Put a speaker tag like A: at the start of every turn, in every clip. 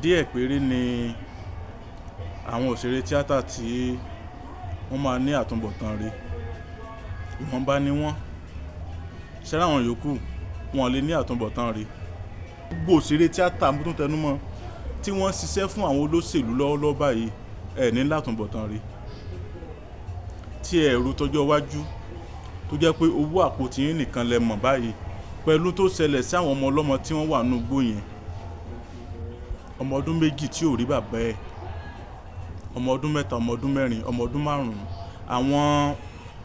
A: díẹ̀ péré ni àwọn òṣèré tíátà tí wọ́n máa ní àtúnbọ̀tán rí. Ìwọ̀nba ni wọ́n. Ṣé láwọn yòókù wọn lè ní àtúnbọ̀tán rí. Gbogbo òṣèré tíátà mú tó tẹnumọ́ tí wọ́n ṣiṣẹ́ fún àwọn olóṣèlú lọ́wọ́lọ́wọ́ báyìí ní látúnbọ̀tán rí. Tí ẹ̀rù tọjọ́ iwájú tó jẹ́ pé owó àpótí yín nìkan lẹ mọ̀ báyìí pẹ̀lú tó ṣẹlẹ̀ sí àwọn ọmọ ọlọ́mọ tí wọ́n wà nínú igbó yẹn. Ọmọ ọdún méjì tí ò rí bàbá ẹ̀, ọmọ ọdún mẹ́ta, ọmọ ọdún mẹ́rin, ọmọ ọdún márùn-ún,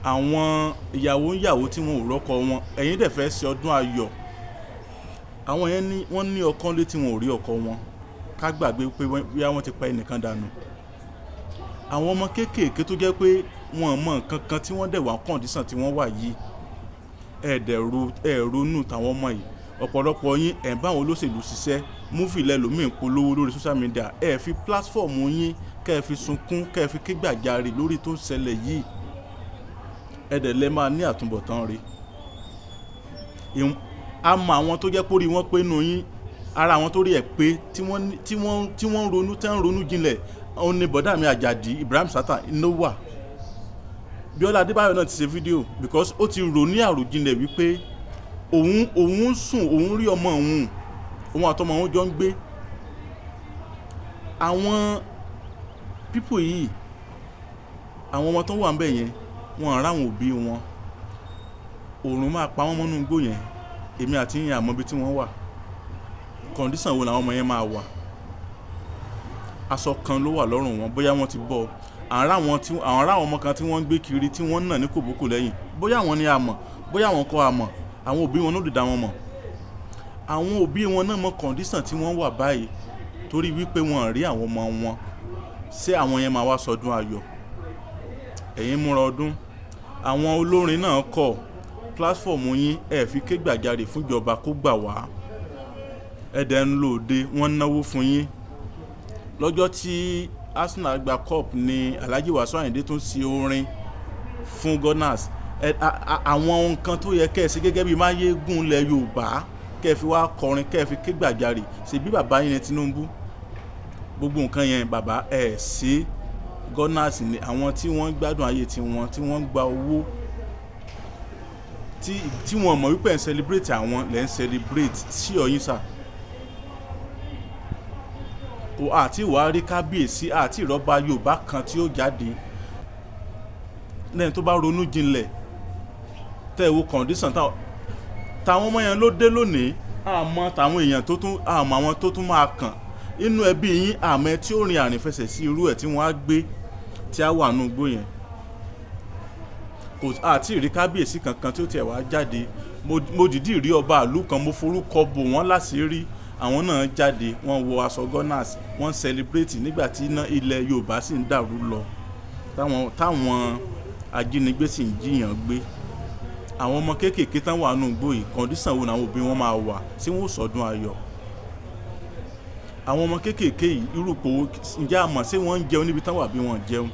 A: àwọn ìyàwó tí wọn ò rọ́kọ wọn, ẹ̀yin dẹ̀ fẹ́ ṣe ọdún ayọ̀. Àwọn yẹn wọ́n ní ọkàn lé tí wọn ò rí ọkọ wọn, ká gbàgbé pé bí wọ́n ti pa ẹnìkan dànù. Àwọn ọmọ kéékèèké tó jẹ́ pé wọn mọ nǹkan kan tí wọ́n dẹ̀ wà kọ́ndíṣàn tí wọ́n wà yìí, ronú tàwọn ọmọ yìí. Ọ̀pọ̀lọpọ̀ yín ẹ̀ ń bá àwọn olóṣèlú ṣiṣẹ́, múfì lẹ́lòmíì ń polówó lórí social media, ẹ̀ fi pílátífọ̀mù yín kẹ́ ẹ fi sunkún, kẹ́ ẹ fi ké gbàjarè lórí tó ń ṣẹlẹ̀ yìí. Ẹ̀dẹ̀ lẹ máa ní àtúnbọ̀tán rí. A mọ àwọn tó jẹ́ pórí wọn pé nù yín, ara àwọn tó rí ẹ̀ pé tí wọ́n ronú jinlẹ̀, òun ni bọ̀dá mi Àjàdí Ibrahim Sata iná wà. Bíọ́lá Adébáyọ̀ náà ti ṣe fídíò because ó ti rò ní àròjinlẹ̀ wípé òun sùn, òun rí ọmọ òun àtọmọ òun jọ ń gbé. Àwọn pípò yìí, àwọn ọmọ tó wà ń bẹ̀ yẹn, wọn ará àwọn òbí wọn. Òòrùn máa pa wọ́n mọ́nú igbó yẹn. Èmi àti yín àmọ́ bí tí wọ́n wà. Kọ̀ǹdíṣàn wo làwọn ọmọ yẹn máa wà? Aṣọ kan ló wà lọ́rùn wọn, bóyá wọ́n ti bọ́. Àwọn ọmọ kan tí wọ́n ń gbé kiri tí wọ́n ń nà ní kòbókò lẹ́yìn, bóyá àwọn ni a mọ̀, bóyá àwọn kọ́ a mọ̀, àwọn òbí wọn ló dìda wọn mọ̀. Àwọn òbí wọn náà mọ kọ̀ǹdíṣàn tí wọ́n wà báyìí torí wípé wọn rí àwọn ọmọ wọn. Ṣé àwọn yẹn máa wá sọdún ayọ̀? Ẹ̀yin múra ọdún. Àwọn olórin náà kọ̀ pílátífọ̀mù yín fi ké gbàjarè fún ìjọba kó gbà wá. Ẹ̀dẹ̀ ń lò dé, wọ́n náwó fún yín. Lọ́jọ́ tí Arsenal gba cup ni Alhaji Wasiu Ayinde tún ṣe orin fún Gunners. Àwọn nǹkan tó yẹ kẹ́ ẹ ṣe gẹ́gẹ́ bí máyégún ilẹ̀ Yorùbá kẹ́ ẹ fi wá kọrin, kẹ́ ẹ fi ké gbàjarè. Ṣé bí bàbá yín ní Tinubu? Gbogbo nǹkan yẹn bàbá ṣe. Gunners ni àwọn tí wọ́n gbádùn ayé tiwọn, tí wọ́n gba owó, tí wọ́n mọ̀ wípé ẹ̀ ń celebrate àwọn lẹ́ ń celebrate sí ọ̀yìn sà. Àti ìwà rí kábíyèsí àti ìrọ́bà Yorùbá kan tí ó jáde lẹ́yìn tó bá ronú jinlẹ̀. Tẹ́ ẹ wo condition táwọn ọmọ yẹn ló dé lónìí, àmọ́ táwọn èèyàn àmọ́ àwọn tó tún máa kàn inú ẹbí yín, àmọ́ tí ó rin àrìnfẹsẹ̀ sí irú ẹ̀ tí wọ́n á gbé tí á wà nù gbó yẹn. Àti ìrí kábíyèsí kankan tí ó tiẹ̀ wá jáde. Mo dìídì rí ọba ìlú kan, mo forúkọ bò wọ́n láṣìírí. Àwọn náà jáde, wọ́n wọ aṣọ Gunners, wọ́n celebrate nígbà tí ilẹ̀ Yorùbá sì ń dàrú lọ, táwọn ajínigbé sì ń jiyàn gbé. Àwọn ọmọ kéékèèké tán wà nù gbó yìí, kọ̀ǹdíṣàn wo làwọn òbí wọn máa wà tí wọ́n ò sọdún ayọ̀? Àwọn ọmọ kéékèèké yìí irúpò ǹjẹ́ a mọ̀ ṣé wọ́n ń jẹun níbi tán wà bí wọ́n jẹun?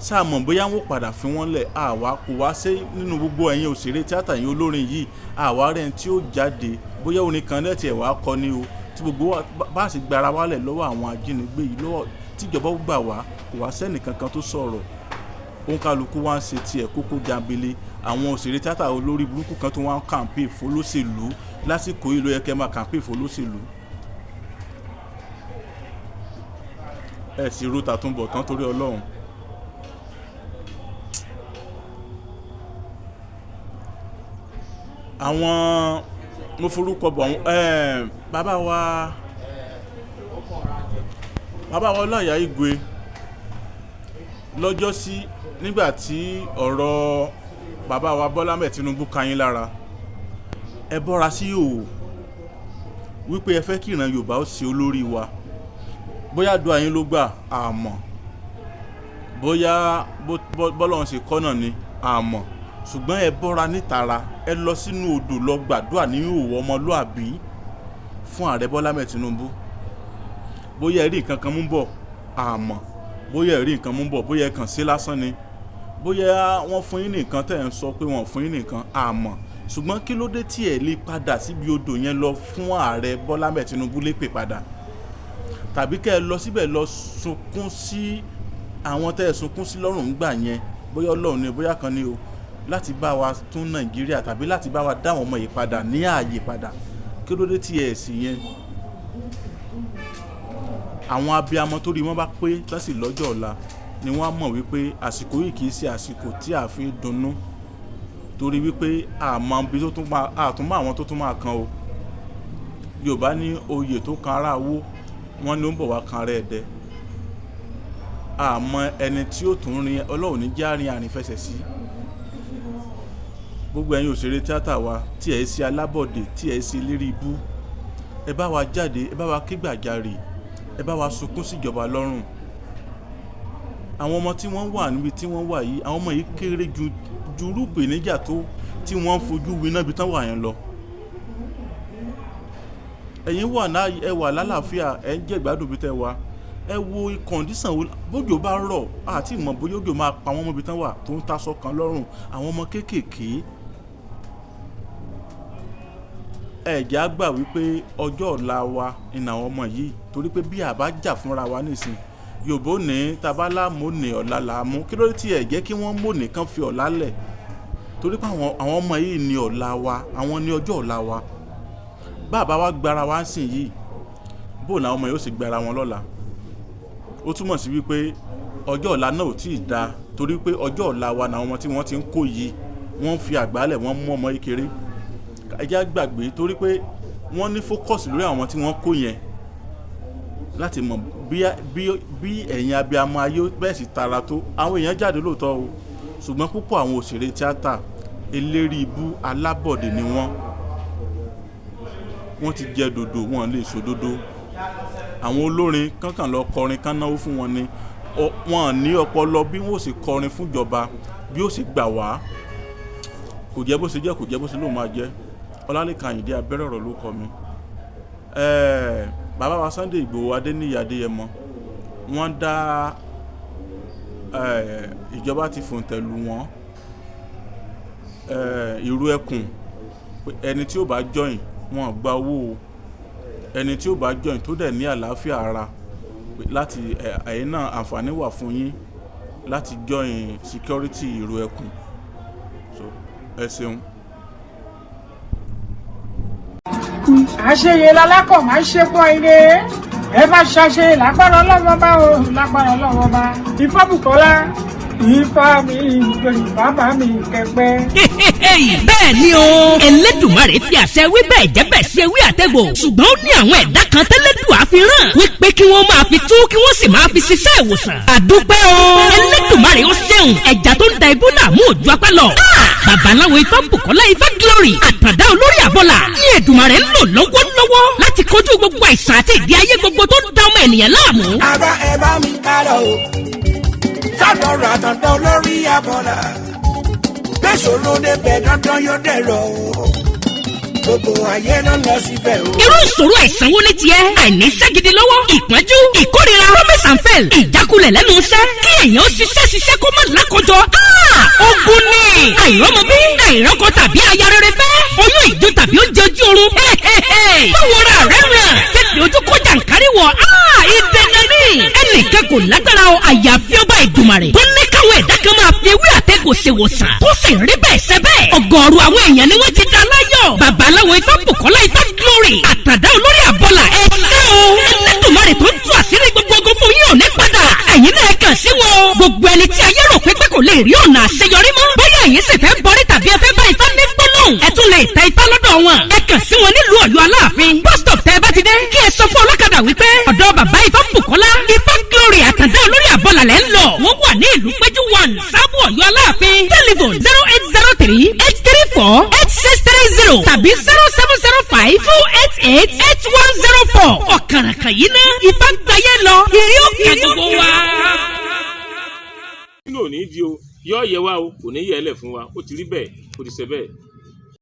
A: Ṣáà mọ̀ bóyá wọ́n padà fi wọ́n lẹ̀? Àwa kò wá sí nínú gbogbo ẹ̀yin òṣèré tíátà yín olórin yìí, àwa rẹ̀ tí ó jáde bóyá orin kan lẹ́tì ẹ̀ wá kọ ní o tí gbogbo bá sì gbára wálẹ̀ lọ́wọ́ àwọn ajínigbé yìí, lọ́wọ́ tíjọba gbà wá, kò wá sẹ́nì kankan tó sọ̀rọ̀. Òǹkàlùkù wá ń ṣe tiẹ̀ kókó jambele. Àwọn òṣèré tíátà olórí burúkú kan tó wá ń kàǹpé fólóṣèlú lásìkò yìí ló yẹ kẹ́ máa kàǹpé fólóṣèlú. Ẹ sì ro tàtúnbọ̀tán torí Ọlọ́run. Àwọn mo forúkọ bọ̀ bàbá wa Ọláìyá Igwe lọ́jọ́ sí nígbà tí ọ̀rọ̀ bàbá wa Bọ́lá Ahmed Tinubu ká yín lára. Ẹ bọ́ra sí òwò wípé ẹ fẹ́ kí ìran Yorùbá ó ṣe olórí wa. Bóyá àdúrà yín ló gbà àmọ́, bóyá bọ́lọ́run ṣe kọ́ náà ni àmọ́, ṣùgbọ́n ẹ bọ́ra nítara, ẹ lọ sínú odò lọ gbàdúrà ní òwò ọmọlúàbí fún ààrẹ Bọ́lá Ahmed Tinubu. Bóyá ẹ rí nǹkan kan mú bọ̀ àmọ́, bóyá ẹ rí nǹkan mú bọ̀, bóyá ẹ kàn sí lásán ni, bóyá wọ́n fún yín nìkan tẹ́ ẹ̀ ń sọ pé wọ́n fún yín nìkan àmọ́. Ṣùgbọ́n kí ló dé tí ẹ lè padà síbi odò yẹn lọ fún ààrẹ Bọ́lá Ahmed Tinubu lépè padà? tàbí kẹ́ ẹ lọ síbẹ̀ lọ sunkún sí àwọn tẹ́ ẹ sunkún sí lọ́rùn ń gbà yẹn bóyá Ọlọ́run ni bóyá kan ni o láti bá wa tún Nàìjíríà tàbí láti bá wa dá àwọn ọmọ yìí padà ní ààyè padà kí ló dé tí ẹ sì yẹn àwọn abiyamọ tó rí wọn bá pé lọ́sì lọ́jọ́ ọ̀la ni wọ́n á mọ̀ wípé àsìkò yìí kì í ṣe àsìkò tí a fi dunnú torí wípé àmọ́ bí tó tún máa àtúnmọ́ àwọn tó tún máa kan o Yorùbá ní oyè tó kan ara wó wọ́n ní ó ń bọ̀ wá kan rẹ̀ ẹ̀dẹ́ àmọ́ ẹni tí ó tún rin Ọlọ́run ní járin àrìnfẹsẹ̀ sí gbogbo ẹ̀yin òṣèré tíátà wa tí ẹ̀ sí alábọ̀dé tí ẹ̀ sí Eleriibu ẹ bá wa jáde ẹ bá wa ké gbàjarè ẹ bá wa sunkún síjọba lọ́rùn àwọn ọmọ tí wọ́n wà níbi tí wọ́n wà yìí àwọn ọmọ yìí kéré ju rúpè níjà tó tí wọ́n ń fojú winá bí tán wà yẹn lọ ẹ̀yin ẹ wà lálàáfíà ẹ ń jẹ́ ìgbádùn bí tẹ́ wà ẹ wo kọ̀ǹdíṣàn wo bójò bá rọ̀ àti ìmọ̀ bóyá òjò máa pa wọ́n mọ́bi tán wà tó ń taṣọ kan lọ́rùn àwọn ọmọ kéékèèké ẹ̀jẹ̀ á gbà wípé ọjọ́ ọ̀la wa ni àwọn ọmọ yìí torí pé bí a bá jà fúnra wa nísìn Yorùbá ní tabalá mọ́nì ọ̀la là á mú kí ló dé tí ẹ̀ jẹ́ kí wọ́n mọ́nì kan fi ọ̀la lẹ̀ torí pé àwọn ọmọ yìí ní ọ̀la wa àwọn ní ọjọ́ ọ̀la wa bàbá wa gbára wa ń sìn yìí bóun àwọn ọmọ yìí ó sì gbára wọn lọ́la ó túmọ̀ sí wípé ọjọ́ ọ̀la náà ò tí ì da torí pé ọjọ́ ọ̀la wa làwọn ọmọ tí wọ́n ti ń kó yìí wọ́n fi àgbálẹ̀ wọ́n mú ọmọ yìí kéré ẹjẹ́ gbàgbé torí pé wọ́n ní fókọ̀sì lórí àwọn tí wọ́n kó yẹn láti mọ̀ bí ẹ̀yin abiyamọ ayé bẹ́ẹ̀ sì tara tó àwọn èèyàn jáde lóòótọ́ o ṣùgbọ́n púpọ̀ àwọn òṣèré tíátà Eleriibu alábọ̀dé ni wọ́n ti jẹ dòdò wọn lè sòdodo àwọn olórin kankan lọ kọrin kan náwó fún wọn ni wọn ní ọpọlọ bí wọn ò sì kọrin fún ìjọba bí ó sì gbà wá kò jẹ́ bó ṣe jẹ́ kò jẹ́ bó ṣe lóun máa jẹ́ Ọlálékan Àyìndé abẹ́rẹ́ ọ̀rọ̀ ló kọ mi bàbá wa Sunday Ìgbòho Adéníyì Adéyẹmọ wọ́n dá ìjọba ti fòǹtẹ̀lù wọn ìrú ẹkùn ẹni tí ó bá join wọn gba owó ẹni tí ó bá join tó dẹ̀ ní àlàáfíà ara láti ẹ̀yin náà àǹfààní wà fún yín láti join security ìrú ẹkùn so ẹ ṣeun.
B: àṣeyẹ lálákọ̀ máa ń ṣe pọ̀ ilé ẹ bá ṣàṣe lágbára Ọlọ́run bá o lágbára Ọlọ́run bá Ifá Bùkọ́lá Ifá mi ìgbẹ̀yìn bàbá mi kẹpẹ́.
C: bẹ́ẹ̀ ni o Ẹlẹ́dùmarè fi àṣẹ wí bẹ́ẹ̀ jẹ́ bẹ́ẹ̀ ṣe wí àtẹ̀gbò ṣùgbọ́n ó ní àwọn ẹ̀dá kan tẹ́lẹ́dùà fi rán wípé kí wọ́n máa fi tú kí wọ́n sì máa fi ṣiṣẹ́ ìwòsàn. àdúpẹ́ o Ẹlẹ́dùmarè ó ṣeun ẹja tó ń da ibú làmú òjò apá lọ. babaláwo Ifá Bùkọ́lá Ifá Glory àtàndá olórí àbọ̀là ní Èdùmarè ń lò lọ́wọ́lọ́wọ́ láti kojú gbogbo àìsàn àti ìdí ayé gbogbo tó ń da ọmọ ènìyàn láàmú.
D: ara ẹ bá mi kálọ o sádọ̀rọ̀ àtàndá olórí àbọ̀là gbèsòro débẹ̀ dandan yóò dẹ̀rọ̀ o gbogbo ayé ló lọ síbẹ̀ o.
C: irú ìṣòro àìsàn wo ni tiẹ̀ àìní iṣẹ́ gidi lọ́wọ́ ìpọ́njú ìkórira promise and fail ìjákulẹ̀ lẹ́nu iṣẹ́ kí èèyàn ṣiṣẹ́ kó má lákòjọ. ogun ni àìrọ́mọbí àìrọ́kọ tàbí aya rere fẹ́ oyún ìjó tàbí oúnjẹ ojú oorun. báwo ra rẹ̀ ràn tètè ojú kó jàǹkárí wọ̀ ìdènà ní ẹnìkan kò lágbára o àyàfi ọba Ìdùmarè tó ní káwọn ẹ̀dá kan máa fi ewé àtẹ̀gò ṣe wòsàn tó sì rí bẹ́ẹ̀ ṣe bẹ́ẹ̀ ọ̀gọ̀ọ̀rọ̀ àwọn èèyàn ni wọ́n ti dá láyọ̀ babaláwo Ifá Bùkọ́lá Ifá Glory àtàndá olórí àbọ̀là ẹ̀ ṣé o Ẹlẹ́dùmarè tó ń tú àṣírí gbogbo ogun fún yín ò ní padà ẹ̀yin náà kàn sí wọn gbogbo ẹni tí ayé rò pé kò lè rí ọ̀nà àṣeyọrí mọ́ bóyá ẹ̀yin sì fẹ́ bọ́rí tàbí ẹ fẹ́ bá Ifá ní gbólóhùn ẹ tún lè ta Ifá lọ́dọ̀ wọn ẹ kàn sí wọn nílùú Ọ̀yọ́ Aláàfin bus stop tẹ́ ẹ bá ti dé kí ẹ sọ fún ọlọ́kadà wípé ọ̀dọ̀ bàbá Ifá Bùkọ́lá Ifá Glory àtàndá olórí àbọ̀là lẹ́ ń lọ wọ́n wà ní ìlú Péjú 1 Sábò Ọ̀yọ́ Aláàfin telephone 08038348630 tàbí 0705288104 ọ̀kàràkà yìí ná Ifá gbáyé lọ ìrí òkè gbogbo wa.
E: nínú òní di o yọ yẹ wa o kò ní yẹ ẹ lẹ fún wa ó ti rí bẹ́ẹ̀ ó ti ṣe bẹ́ẹ̀.